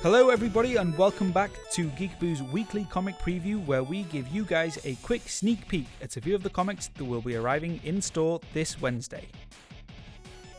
Hello everybody and welcome back to Geek-Aboo's weekly comic preview, where we give you guys a quick sneak peek at a few of the comics that will be arriving in store this Wednesday.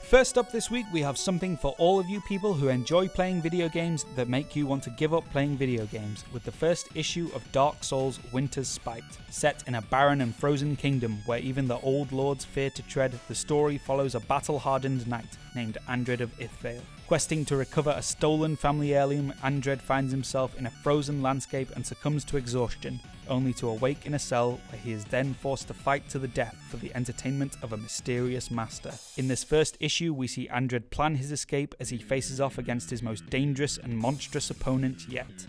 First up this week, we have something for all of you people who enjoy playing video games that make you want to give up playing video games, with the first issue of Dark Souls Winter's Spite. Set in a barren and frozen kingdom where even the old lords fear to tread, the story follows a battle-hardened knight named Andred of Ithvale. Questing to recover a stolen family heirloom, Andred finds himself in a frozen landscape and succumbs to exhaustion, only to awake in a cell where he is then forced to fight to the death for the entertainment of a mysterious master. In this first issue, we see Andred plan his escape as he faces off against his most dangerous and monstrous opponent yet.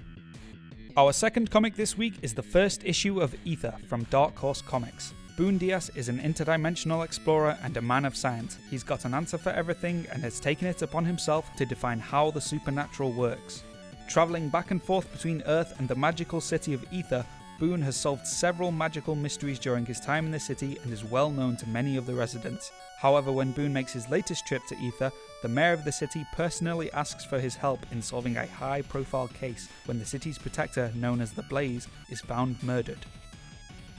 Our second comic this week is the first issue of Ether from Dark Horse Comics. Boone Diaz is an interdimensional explorer and a man of science. He's got an answer for everything and has taken it upon himself to define how the supernatural works. Travelling back and forth between Earth and the magical city of Ether, Boone has solved several magical mysteries during his time in the city and is well known to many of the residents. However, when Boone makes his latest trip to Ether, the mayor of the city personally asks for his help in solving a high-profile case when the city's protector, known as the Blaze, is found murdered.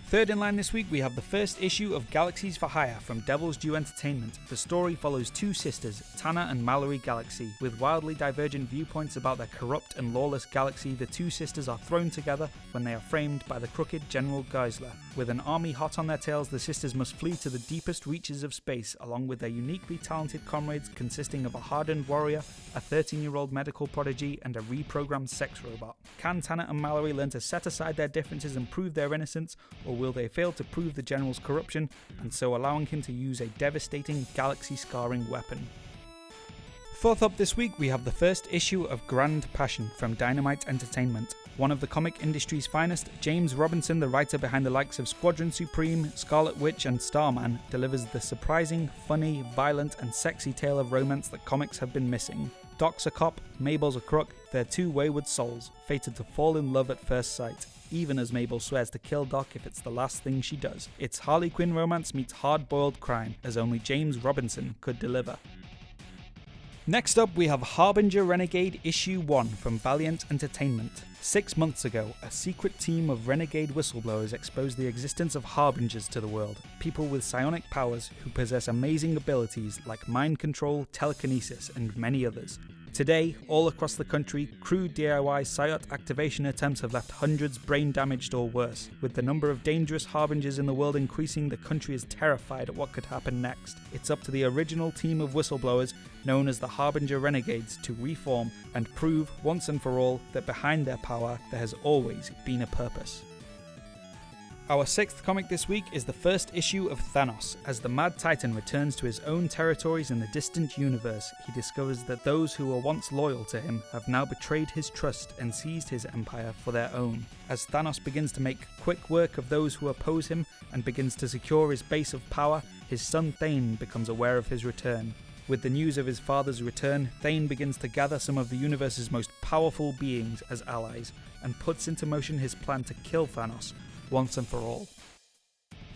Third in line this week, we have the first issue of Galaxies for Hire from Devil's Due Entertainment. The story follows two sisters, Tanner and Mallory Galaxy. With wildly divergent viewpoints about their corrupt and lawless galaxy, the two sisters are thrown together when they are framed by the crooked General Geisler. With an army hot on their tails, the sisters must flee to the deepest reaches of space, along with their uniquely talented comrades consisting of a hardened warrior, a 13-year-old medical prodigy, and a reprogrammed sex robot. Can Tanner and Mallory learn to set aside their differences and prove their innocence, or will they fail to prove the General's corruption, and so allowing him to use a devastating, galaxy-scarring weapon? Fourth up this week, we have the first issue of Grand Passion from Dynamite Entertainment. One of the comic industry's finest, James Robinson, the writer behind the likes of Squadron Supreme, Scarlet Witch and Starman, delivers the surprising, funny, violent and sexy tale of romance that comics have been missing. Doc's a cop, Mabel's a crook, they're two wayward souls, fated to fall in love at first sight, even as Mabel swears to kill Doc if it's the last thing she does. It's Harley Quinn romance meets hard-boiled crime, as only James Robinson could deliver. Next up, we have Harbingers Renegade Issue 1 from Valiant Entertainment. 6 months ago, a secret team of renegade whistleblowers exposed the existence of Harbingers to the world, people with psionic powers who possess amazing abilities like mind control, telekinesis, and many others. Today, all across the country, crude DIY psionic activation attempts have left hundreds brain damaged or worse. With the number of dangerous Harbingers in the world increasing, the country is terrified at what could happen next. It's up to the original team of whistleblowers, known as the Harbingers Renegades, to reform and prove once and for all that behind their power there has always been a purpose. Our sixth comic this week is the first issue of Thanos. As the Mad Titan returns to his own territories in the distant universe, he discovers that those who were once loyal to him have now betrayed his trust and seized his empire for their own. As Thanos begins to make quick work of those who oppose him and begins to secure his base of power, his son Thane becomes aware of his return. With the news of his father's return, Thane begins to gather some of the universe's most powerful beings as allies, and puts into motion his plan to kill Thanos once and for all.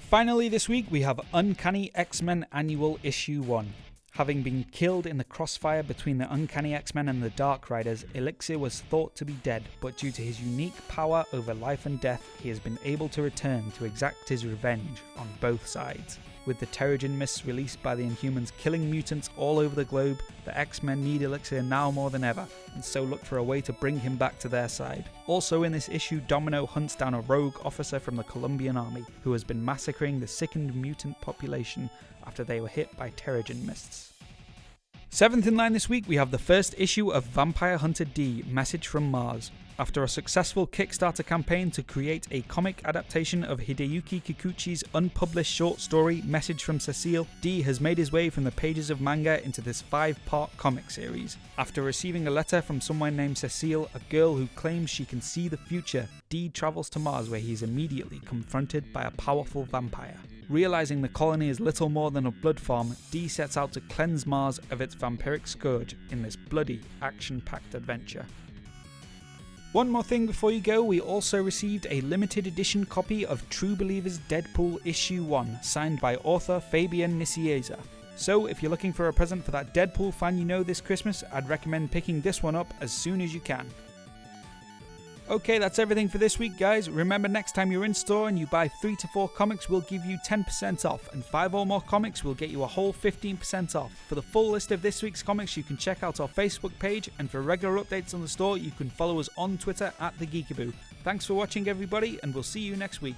Finally this week, we have Uncanny XMen Annual Issue 1. Having been killed in the crossfire between the Uncanny X-Men and the Dark Riders, Elixir was thought to be dead, but due to his unique power over life and death, he has been able to return to exact his revenge on both sides. With the Terrigen mists released by the Inhumans killing mutants all over the globe, the X-Men need Elixir now more than ever, and so look for a way to bring him back to their side. Also in this issue, Domino hunts down a rogue officer from the Colombian army, who has been massacring the sickened mutant population after they were hit by Terrigen mists. Seventh in line this week, we have the first issue of Vampire Hunter D, Message from Mars. After a successful Kickstarter campaign to create a comic adaptation of Hideyuki Kikuchi's unpublished short story Message from Cecile, D has made his way from the pages of manga into this 5-part comic series. After receiving a letter from someone named Cecile, a girl who claims she can see the future, D travels to Mars where he is immediately confronted by a powerful vampire. Realizing the colony is little more than a blood farm, D sets out to cleanse Mars of its vampiric scourge in this bloody, action-packed adventure. One more thing before you go, we also received a limited edition copy of True Believers Deadpool Issue 1, signed by author Fabian Nicieza. So if you're looking for a present for that Deadpool fan you know this Christmas, I'd recommend picking this one up as soon as you can. Okay, that's everything for this week, guys. Remember, next time you're in store and you buy 3 to 4 comics, we'll give you 10% off, and 5 or more comics will get you a whole 15% off. For the full list of this week's comics, you can check out our Facebook page, and for regular updates on the store, you can follow us on Twitter at the Geek-Aboo. Thanks for watching, everybody, and we'll see you next week.